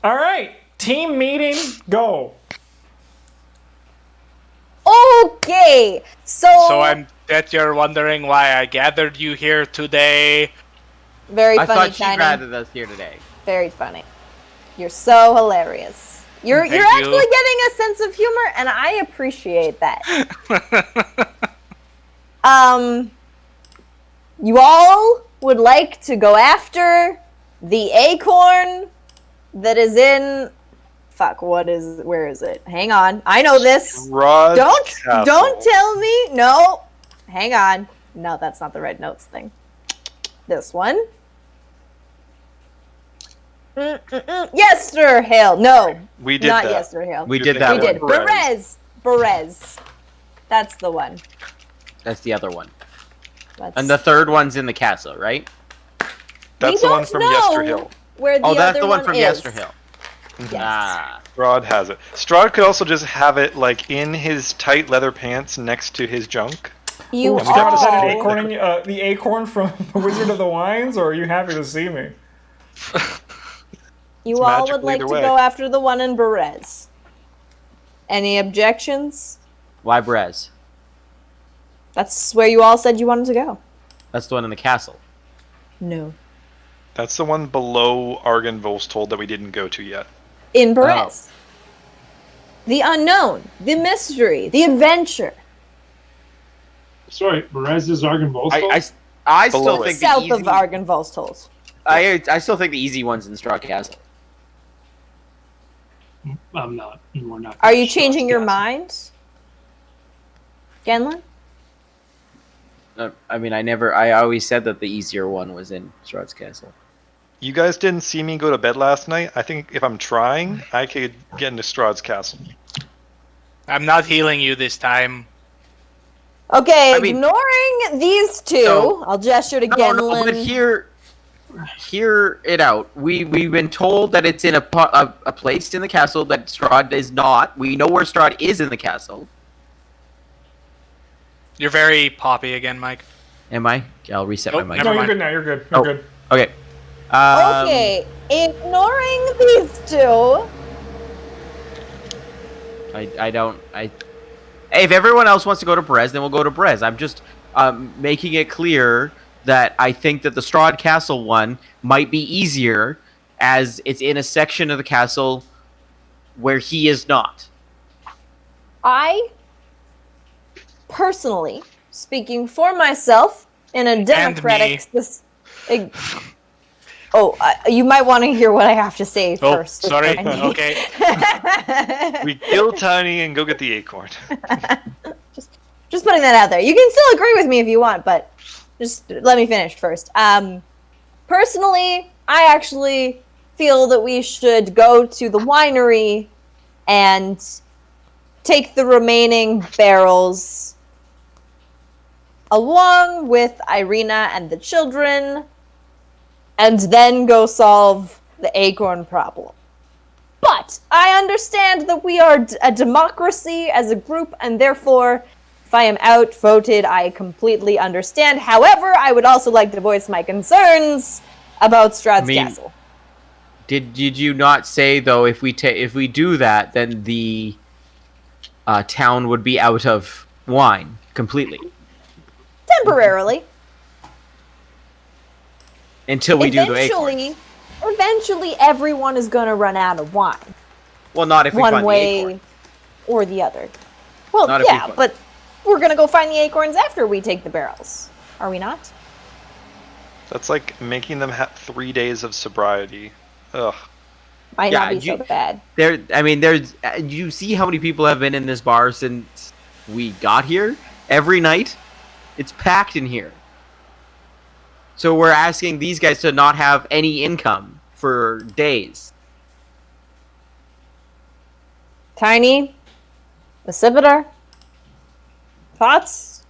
All right, team meeting, go. Okay, so I bet you're wondering why I gathered you here today. very I funny, thought she'd Tiny. rather us here today. Very funny. You're so hilarious. You're Thank actually you. getting a sense of humor, and I appreciate that. You all would like to go after the acorn that is in. Fuck, where is it? Hang on. I know this. Strahd Don't Castle. tell me. No. Hang on. No, that's not the red notes thing. This one. Yesterhill. No. We did not that. Yesterhill. We did that We one. did. Berez. That's the one. That's the other one. That's... And the third one's in the castle, right? That's the one from Yesterhill. Where the Oh, that's other the one from is. Yesterhill. Yes. Ah. Strahd has it. Strahd could also just have it like in his tight leather pants next to his junk. You And we Scott, is that an all- acorn in, the acorn from Wizard of the Wines, or are you happy to see me? You all would magical like to either way. go after the one in Berez. Any objections? Why Brez? That's where you all said you wanted to go. That's the one in the castle. No. That's the one below Argynvost that we didn't go to yet. In Berez. The unknown, the mystery, the adventure. Sorry, Berez is Argynvost? I still Below think it. the South easy, of Argynvost. I still think the easy one's in Strahd Castle. I'm not. We're not. Are you changing your mind? Genlin? I mean, I always said that the easier one was in Strahd's Castle. You guys didn't see me go to bed last night. I think if I'm trying, I could get into Strahd's castle. I'm not healing you this time. Okay, I mean- ignoring these two, So- I'll gesture to No, Genlin. but hear it out. We've been told that it's in a place in the castle that Strahd is not. We know where Strahd is in the castle. You're very poppy again, Mike. Am I? I'll reset Nope, my mic. never No, mind. you're good now. You're good. You're Oh. good. Okay. Okay, ignoring these two. If everyone else wants to go to Brez, then we'll go to Brez. I'm just making it clear that I think that the Strahd Castle one might be easier, as it's in a section of the castle where he is not. I, personally, speaking for myself in a democratic... you might want to hear what I have to say Oh, first. sorry. Okay. We kill Tiny and go get the acorn. Just putting that out there. You can still agree with me if you want, but just let me finish first. Personally, I actually feel that we should go to the winery and take the remaining barrels along with Irina and the children, and then go solve the acorn problem. But I understand that we are a democracy as a group, and therefore, if I am outvoted, I completely understand. However, I would also like to voice my concerns about Strahd's Castle. Did you not say though if we do that, then the town would be out of wine completely Temporarily. until we do the acorn? Eventually, everyone is going to run out of wine. Well, not if we One find the way acorn. or the other. Well, Not if we yeah, find- but we're going to go find the acorns after we take the barrels. Are we not? That's like making them have 3 days of sobriety. Ugh. Might Yeah, not be so bad. There's. You see how many people have been in this bar since we got here? Every night, it's packed in here. So we're asking these guys to not have any income for days. Tiny? The Civitar? Thoughts?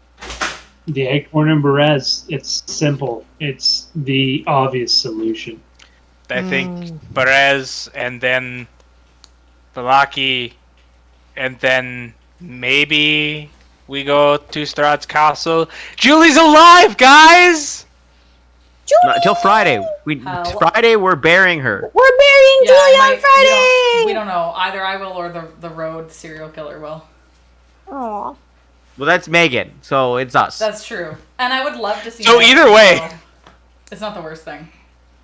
The acorn and Berez, it's simple. It's the obvious solution. I think Perez and then Balaki, and then maybe we go to Strahd's Castle. Julie's alive, guys! Julie! Not until Friday. Hell. Friday we're burying her. We're burying Yeah, Julie I on might- Friday! We don't know. Either I will or the road serial killer will. Aw. Well, that's Megan, so it's us. That's true. And I would love to see. So Megan, either way. so it's not the worst thing.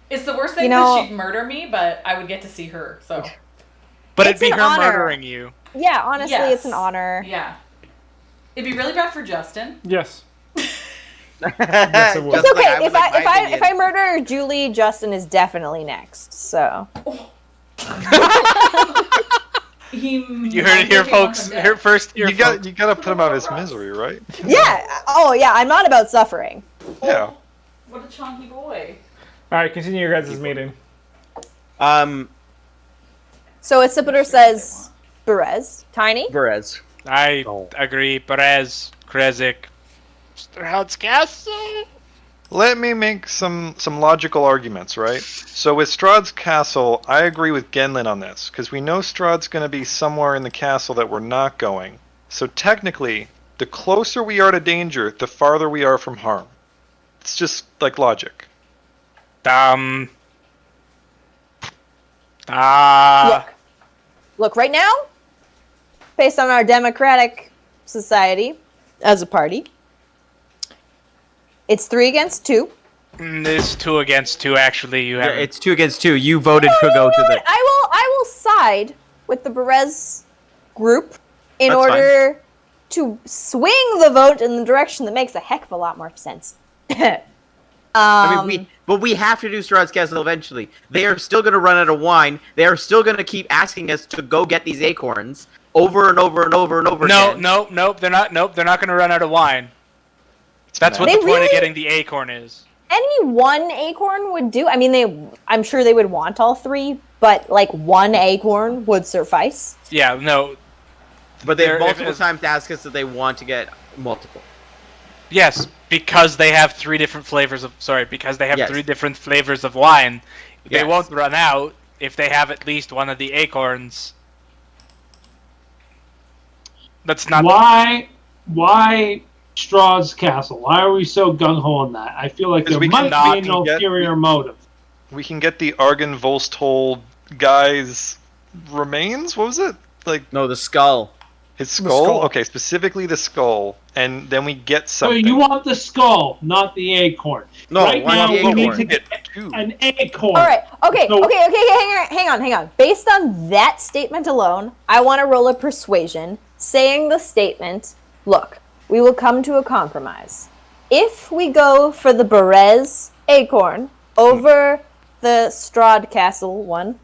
It's the worst thing You because know- she'd murder me, but I would get to see her. So But It's it'd be an her honor. murdering you. Yeah, honestly, Yes. it's an honor. yeah, it'd be really bad for Justin. Yes. Yes, it would. It's okay. If I murder Julie, Justin is definitely next. So You heard it here, folks. Here first. Here, You gotta put him out of his misery, right? yeah. Oh yeah, I'm not about suffering. Yeah. What a chunky boy. All right, continue your guys' meeting. So Accipiter says, Berez, Tiny. Perez. I agree. Perez, Krezik, Strahd's castle. Let me make some logical arguments, right? So with Strahd's castle, I agree with Genlin on this, because we know Strahd's going to be somewhere in the castle that we're not going. So technically, the closer we are to danger, the farther we are from harm. It's just like logic. Look, right now, based on our democratic society as a party, it's 3 against 2. It's 2 against 2. Actually, you have. It's 2 against 2. You voted to go to the. I will side with the Berez group in That's order to swing the vote in the direction that makes a heck of a lot more sense. I mean, we have to do Strahd's Castle eventually. They are still going to run out of wine. They are still going to keep asking us to go get these acorns over and over and over and over again. Nope. They're not. Nope. They're not going to run out of wine. That's what They the point really- of getting the acorn is. Any one acorn would do. I mean, I'm sure they would want all 3, but like 1 acorn would suffice. Yeah. No. But they've They're- multiple if- times asked us that they want to get multiple. Yes, because they have 3 different flavors of. Sorry, because they have Yes. 3 different flavors of wine. They Yes. won't run out if they have at least one of the acorns. That's not. Why Strahd's castle? Why are we so gung ho on that? I feel like Because there we might cannot be an get- ulterior motive. We can get the Argon Volsthold guy's remains? What was it? Like No, the skull. his skull? skull. Okay, specifically the skull. And then we get So something. you want the skull, not the acorn. No, right why now not the we need acorn? to get Two. an acorn. All right. Okay. So- Okay. Hang on. Based on that statement alone, I want to roll a persuasion, saying the statement: "Look, we will come to a compromise. If we go for the Berez acorn over the Strahd Castle one,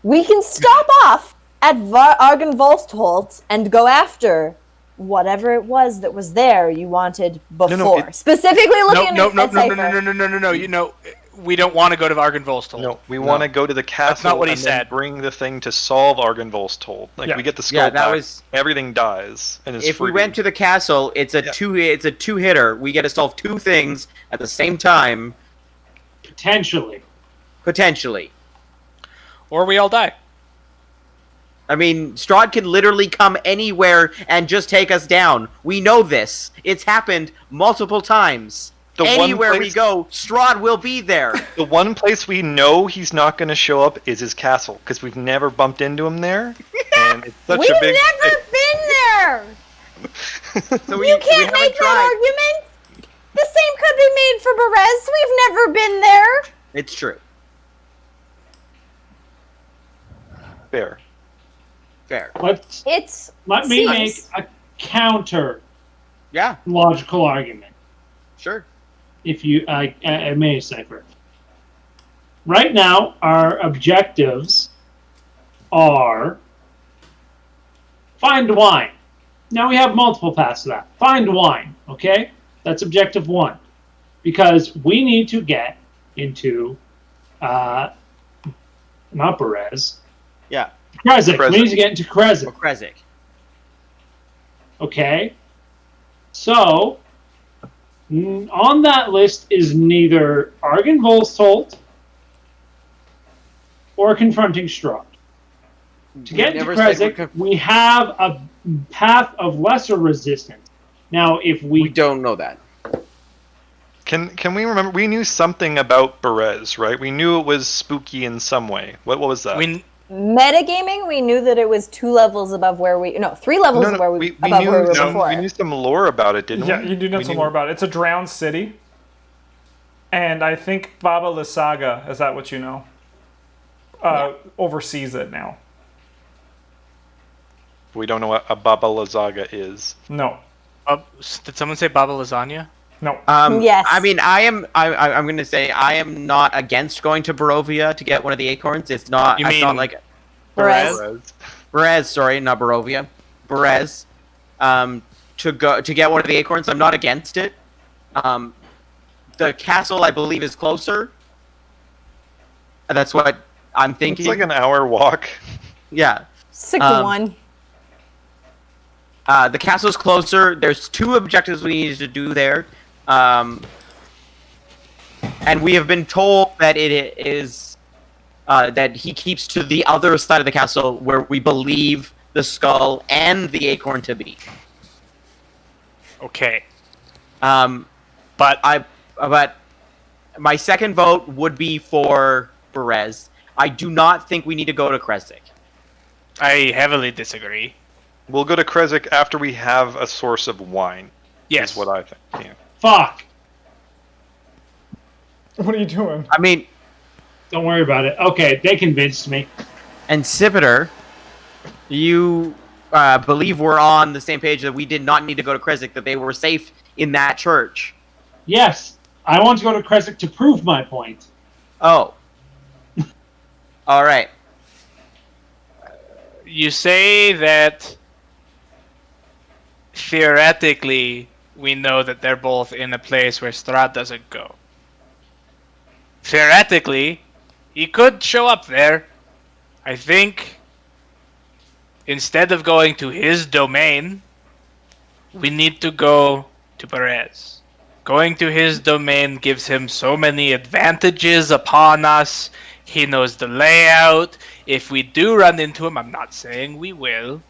we can stop off at Argenvolstholt and go after whatever it was that was there you wanted before. Specifically looking No. at Cypher. No. You know, we don't want to go to Argenvolstol. No, we want to go to the castle not what he and then said. bring the thing to solve Argenvolsthold. Like Yeah. we get the skull Yeah, that back, was- everything dies and is If we free. went to the castle, it's a two hitter. We get to solve 2 things at the same time, Potentially. potentially. Or we all die. I mean, Strahd can literally come anywhere and just take us down. We know this. It's happened multiple times. The one Anywhere we place- go, Strahd will be there. The one place we know he's not going to show up is his castle because we've never bumped into him there, and it's such We've a big. never been there. So You can't make that argument. The same could be made for Berez. We've never been there. It's true. Fair. Fair. Let me make seems- a counter Yeah, logical argument. sure. If you, I may cipher. Right now, our objectives are find wine. Now we have multiple paths to that. Find wine, okay? That's objective 1. Because we need to get into, not Berez, Yeah. Krezik. We Krezik. need to get into Krezik, Krezik. okay? So, on that list is neither Argenvolstholt or confronting Strahd. To get into Never said we're Krezik, we have a path of lesser resistance. Now, if We we don't know that. Can we remember? We knew something about Berez, right? We knew it was spooky in some way. What was that? Metagaming, we knew that it was 3 levels above where we we were before. We knew some lore about it, didn't we? Yeah, you do know some more about it. It's a drowned city. And I think Baba Lysaga, is that what you know? Oversees it now. We don't know what a Baba Lysaga is. No. Did someone say Baba Lasagna? No. Yes. I mean, I'm going to say I am not against going to Barovia to get one of the acorns. It's not. You it's mean not like Berez. Berez, sorry, not Barovia. Berez. To get one of the acorns, I'm not against it. The castle, I believe, is closer. That's what I'm thinking. It's like an hour walk. Yeah. 6 to 1. The castle's closer. There's 2 objectives we need to do there. And we have been told that it is that he keeps to the other side of the castle where we believe the skull and the acorn to be. Okay. But my second vote would be for Berez. I do not think we need to go to Kresik. I heavily disagree. We'll go to Kresik after we have a source of wine. Yes. Is what I think. Yeah. Fuck. What are you doing? I mean, Don't worry about it. Okay, they convinced me. and Sipiter, you believe we're on the same page that we did not need to go to Kresik, that they were safe in that church. Yes, I want to go to Kresik to prove my point. Oh. All right. You say that theoretically we know that they're both in a place where Strahd doesn't go. Theoretically, he could show up there. I think instead of going to his domain, we need to go to Perez. Going to his domain gives him so many advantages upon us. He knows the layout. If we do run into him, I'm not saying we will,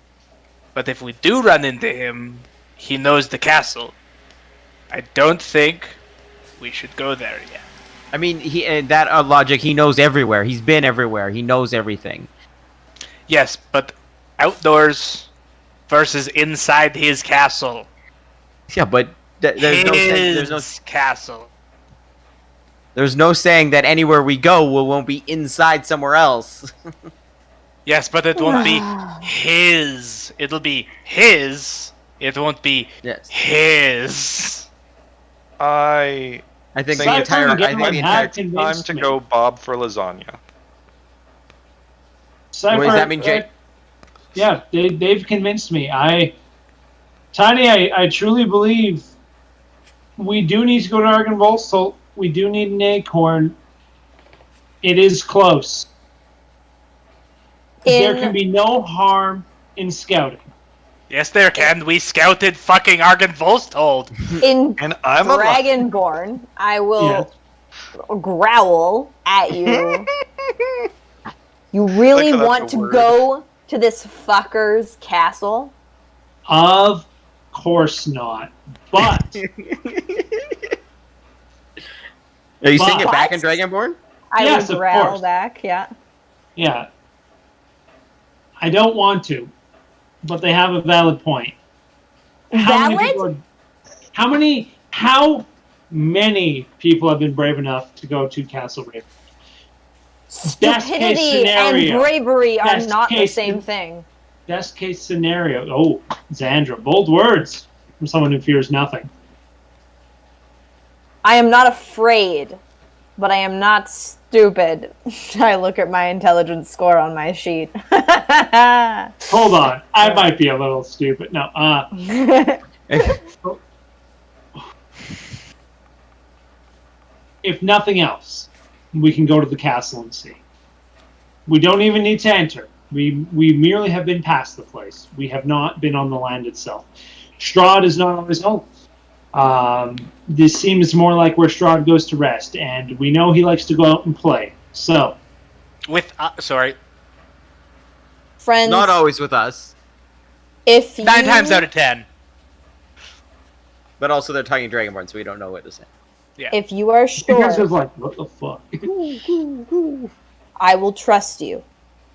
but if we do run into him, he knows the castle. I don't think we should go there yet. I mean, that logic, he knows everywhere. He's been everywhere. He knows everything. Yes, but outdoors versus inside his castle. Yeah, but there's castle. There's no saying that anywhere we go we won't be inside somewhere else. Yes, but it won't be his. It'll be his. It won't be his. I think the Cypher entire and Gimlin have time convinced to me. go Bob for lasagna. Cypher, What does that mean, Jake? Yeah, they've convinced me. Tiny, I truly believe we do need to go to Argon Volsol. We do need an acorn. It is close. There can be no harm in scouting. Yes, there can. We scouted fucking Argon Volstold. In And I'm Dragonborn, I will growl at you. You really Like how that's want a to word. go to this fucker's castle? Of course not. But Are you saying it back in What? Dragonborn? I Yes, will of growl course. back, yeah. yeah, I don't want to, but they have a valid point. How many people have been brave enough to go to Castle Raven? Best case Stupidity and scenario. bravery are Best not the case same sen- thing. Best case scenario. Oh, Zandra, bold words from someone who fears nothing. I am not afraid, but I am not stupid. I look at my intelligence score on my sheet. Hold on, I might be a little stupid. No, if nothing else, we can go to the castle and see. We don't even need to enter. We merely have been past the place. We have not been on the land itself. Strahd is not on his own. This seems more like where Strahd goes to rest, and we know he likes to go out and play. So, Sorry. Friends, Not always with us, if you 9 times out of 10. but also they're talking Dragonborn, so we don't know what to say. Yeah. If you are You guys sure, was like, what the fuck? I will trust you.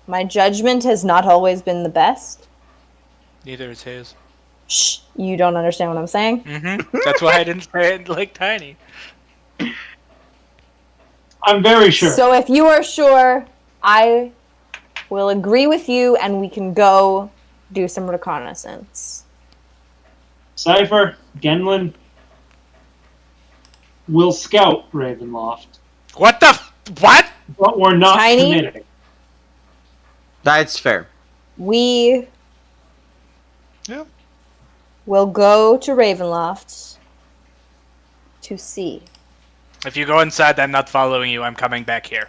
My judgment has not always been the best. Neither is his. Shh, you don't understand what I'm saying? That's why I didn't say it like tiny. I'm very sure. So if you are sure, I will agree with you and we can go do some reconnaissance. Cypher, Genlin, will scout Ravenloft, What the what? but we're not Tiny? committing. That's fair. We Yeah. will go to Ravenloft to see. If you go inside, I'm not following you. I'm coming back here.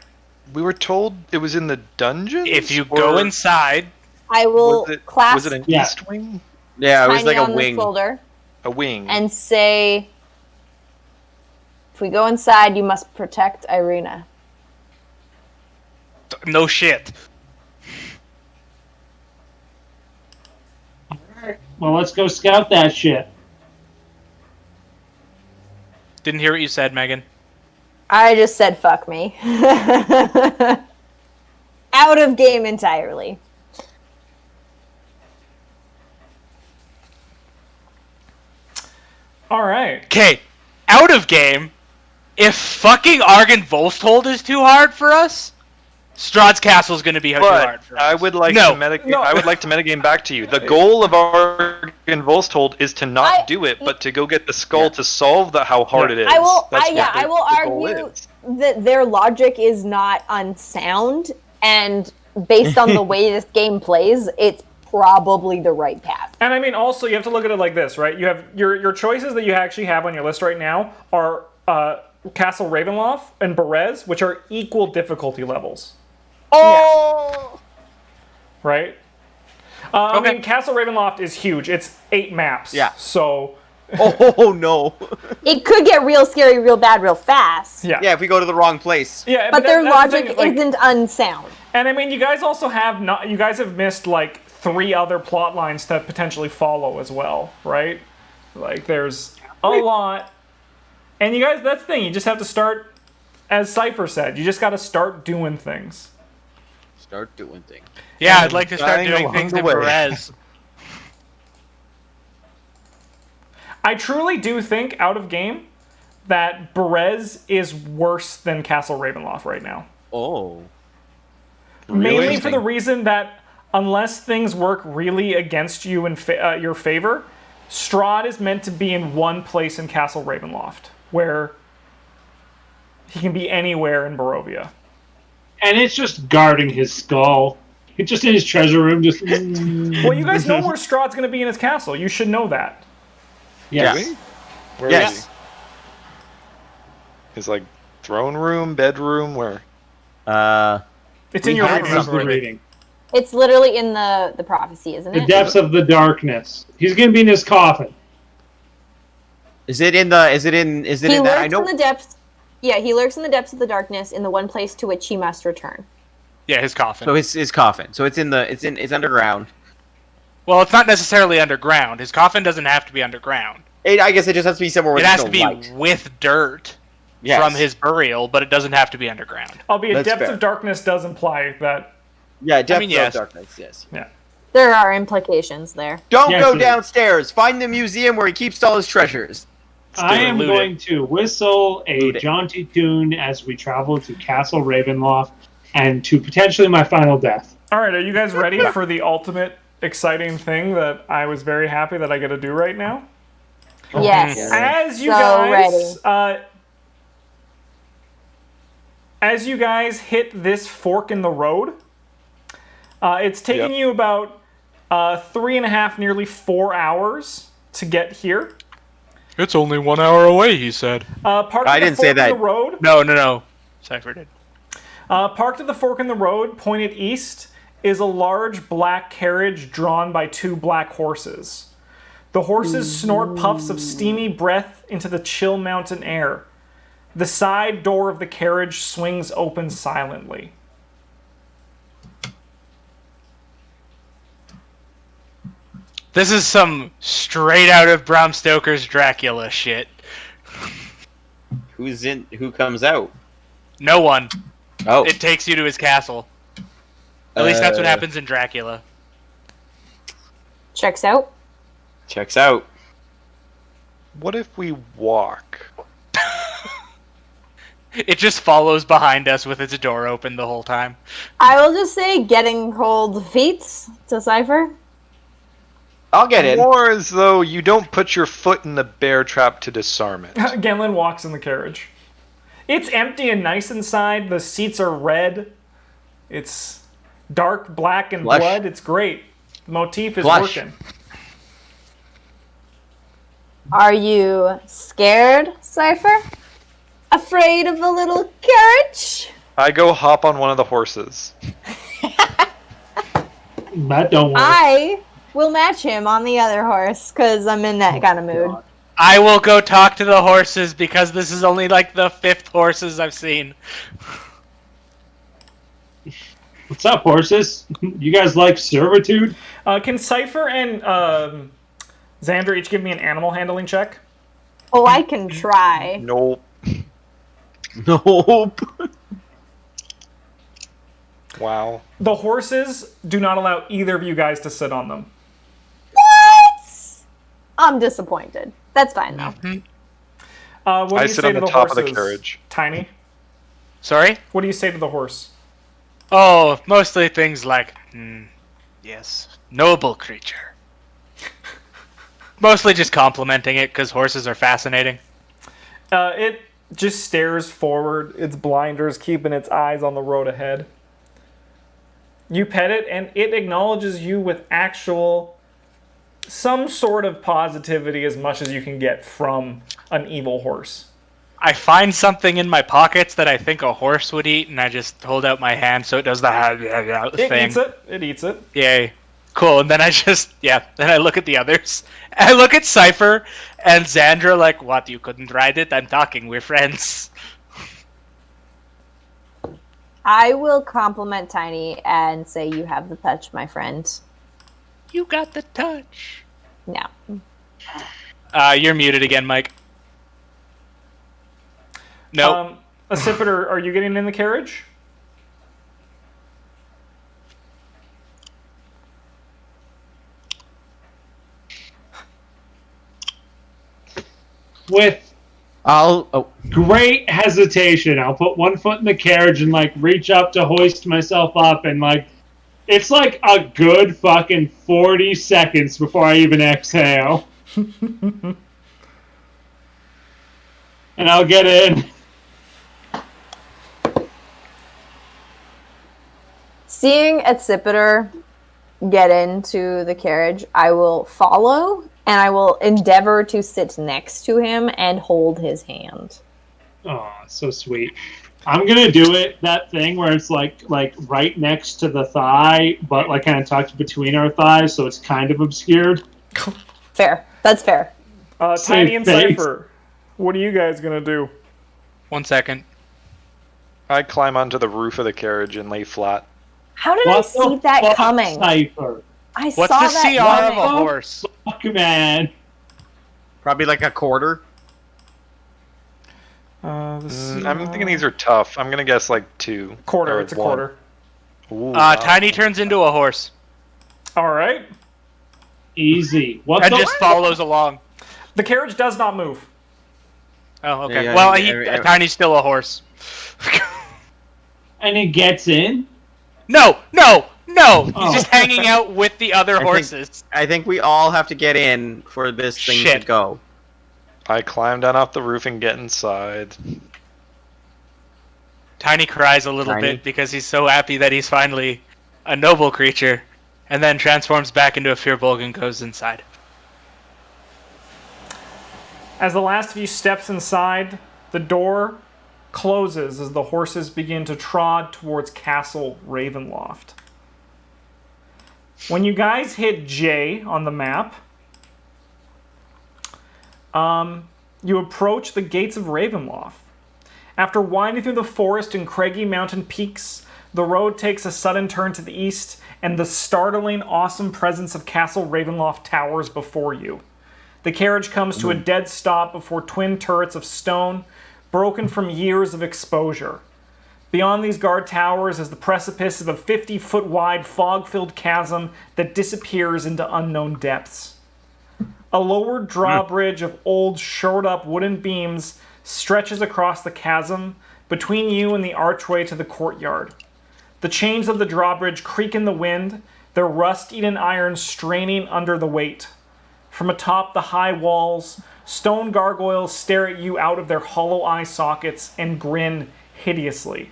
We were told it was in the dungeons. If you go or inside, I will was it clasp an Yeah. east wing? Yeah, it was Tiny like a on the wing. shoulder A wing. and say, if we go inside, you must protect Irina. no shit. Well, let's go scout that shit. Didn't hear what you said, Megan. I just said fuck me. Out of game entirely. All right. Okay, out of game. If fucking Argon Volsthold is too hard for us, Strahd's Castle is going to be too hard But for us. I would like No. to metagame. No. I would like to metagame back to you. The goal of Argon Volsthold is to not do it, but to go get the skull to solve how hard it is. I will. That's I what will the goal argue is. that their logic is not unsound, and based on the way this game plays, it's probably the right path. And I mean, also, you have to look at it like this, right? You have your choices that you actually have on your list right now are Castle Ravenloft and Berez, which are equal difficulty levels, Oh. right? I mean, Castle Ravenloft is huge. It's 8 maps. Yeah. So, Oh no. It could get real scary, real bad, real fast. yeah. Yeah, if we go to the wrong place. Yeah, But their that's the logic thing, like- isn't unsound. And I mean, you guys also have not. You guys have missed like 3 other plot lines to potentially follow as well, right? Like, there's a lot. And you guys, that's the thing. You just have to start, as Cypher said. You just got to start doing things. Start doing things. Yeah, I'd like to start dying doing along things the in way. Perez. I truly do think, out of game, that Berez is worse than Castle Ravenloft right now. Oh. Mainly for the reason that unless things work really against you in your favor, Strahd is meant to be in one place in Castle Ravenloft, where he can be anywhere in Barovia. And it's just guarding his skull. It's just in his treasure room, just... Well, you guys know where Strahd's going to be in his castle. You should know that. Yes. Yes. Where Yes. is he? His like throne room, bedroom, where? It's We in your had living Where's room. the reading? It's literally in the prophecy, isn't The it? depths of the darkness. He's gonna be in his coffin. Is it in the? Is it in? Is it He in that? I lurks know. in the depths. Yeah, he lurks in the depths of the darkness in the one place to which he must return. Yeah, his coffin. So his coffin. So it's in the. It's underground. Well, it's not necessarily underground. His coffin doesn't have to be underground. I guess it just has to be somewhere where It has there's to no be light. with dirt Yes. from his burial, but it doesn't have to be underground. Albeit That's Depths fair. of Darkness does imply that. Yeah, depths mean, yes. of darkness. Yes. Yeah. There are implications there. Don't Yes, go it is. downstairs. Find the museum where he keeps all his treasures. I am loot it. going to whistle a Loot it. jaunty tune as we travel to Castle Ravenloft and to potentially my final death. All right, are you guys ready for the ultimate exciting thing that I was very happy that I get to do right now? Yes. As you So guys, as you guys hit this fork in the road, it's taking Yep. you about 3.5, nearly 4 hours to get here. It's only 1 hour away, he said. Parked I at the didn't say fork that. in the road. No. Cypher did. Parked at the fork in the road, pointed east, is a large black carriage drawn by 2 black horses. The horses snort puffs of steamy breath into the chill mountain air. The side door of the carriage swings open silently. This is some straight out of Bram Stoker's Dracula shit. Who comes out? No one. Oh. It takes you to his castle. At least that's what happens in Dracula. Checks out. Checks out. What if we walk? It just follows behind us with its door open the whole time. I will just say getting cold feet to Cypher. I'll get in. More as though you don't put your foot in the bear trap to disarm it. Genlin walks in the carriage. It's empty and nice inside. The seats are red. It's dark black and Flush. blood. It's great. The motif is Flush. working. Are you scared, Cypher? Afraid of the little carriage? I go hop on one of the horses. That don't work. I will match him on the other horse, because I'm in that kind of mood. I will go talk to the horses because this is only like the 5th horses I've seen. What's up, horses? You guys like servitude? Can Cypher and Zandra each give me an animal handling check? Oh, I can try. Nope. Nope. Wow. The horses do not allow either of you guys to sit on them. What? I'm disappointed. That's fine, though. What do I you sit say on to the the top horses, of the carriage. Tiny? Sorry? What do you say to the horse? Oh, mostly things like, yes, noble creature. Mostly just complimenting it because horses are fascinating. It just stares forward, its blinders keeping its eyes on the road ahead. You pet it, and it acknowledges you with some sort of positivity as much as you can get from an evil horse. I find something in my pockets that I think a horse would eat, and I just hold out my hand so it does the It thing. eats it. It eats it. Yay. Cool, and then then I look at the others. I look at Cypher and Zandra like, what, you couldn't ride it? I'm talking, we're friends. I will compliment Tiny and say you have the touch, my friend. You got the touch. No. You're muted again, Mike. No. Accipiter, are you getting in the carriage? With Oh. great hesitation, I'll put one foot in the carriage and like reach up to hoist myself up, and like it's like a good fucking 40 seconds before I even exhale. And I'll get in. Seeing Accipiter get into the carriage, I will follow, and I will endeavor to sit next to him and hold his hand. Oh, so sweet. I'm gonna do that thing where it's like right next to the thigh, but like kind of tucked between our thighs, so it's kind of obscured. Fair. That's fair. Tiny and face. Cypher, what are you guys gonna do? 1 second. I climb onto the roof of the carriage and lay flat. How did I see that coming? Cypher? I What's saw the that CR of a coming. horse? Fuck, man. Probably like a quarter. I'm thinking these are tough. I'm gonna guess like 2. Quarter. or It's a 1. quarter. Ooh, wow. Tiny turns into a horse All right. Easy. What and the? just follows along. The carriage does not move. Oh, okay. Yeah, Well, yeah. Tiny's still a horse. And it gets in. No! Oh. He's just hanging out with the other horses. I think we all have to get in for this thing to Shit. go. I climb down off the roof and get inside. Tiny cries a little Tiny? bit because he's so happy that he's finally a noble creature, and then transforms back into a Firbolg and goes inside. As the last of you steps inside, the door closes as the horses begin to trot towards Castle Ravenloft. When you guys hit J on the map, you approach the gates of Ravenloft. After winding through the forest and craggy mountain peaks, the road takes a sudden turn to the east, and the startling, awesome presence of Castle Ravenloft towers before you. The carriage comes to a dead stop before twin turrets of stone, broken from years of exposure. Beyond these guard towers is the precipice of a 50-foot wide fog-filled chasm that disappears into unknown depths. A lowered drawbridge of old, shored-up wooden beams stretches across the chasm between you and the archway to the courtyard. The chains of the drawbridge creak in the wind, their rust-eaten iron straining under the weight. From atop the high walls, stone gargoyles stare at you out of their hollow eye sockets and grin hideously.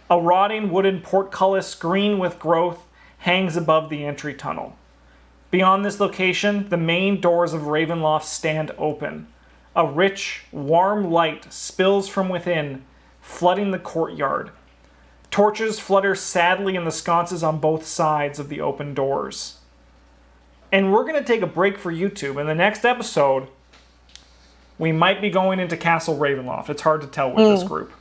A rotting wooden portcullis, green with growth, hangs above the entry tunnel. Beyond this location, the main doors of Ravenloft stand open. A rich, warm light spills from within, flooding the courtyard. Torches flutter sadly in the sconces on both sides of the open doors. And we're going to take a break for YouTube. In the next episode, we might be going into Castle Ravenloft. It's hard to tell with this group.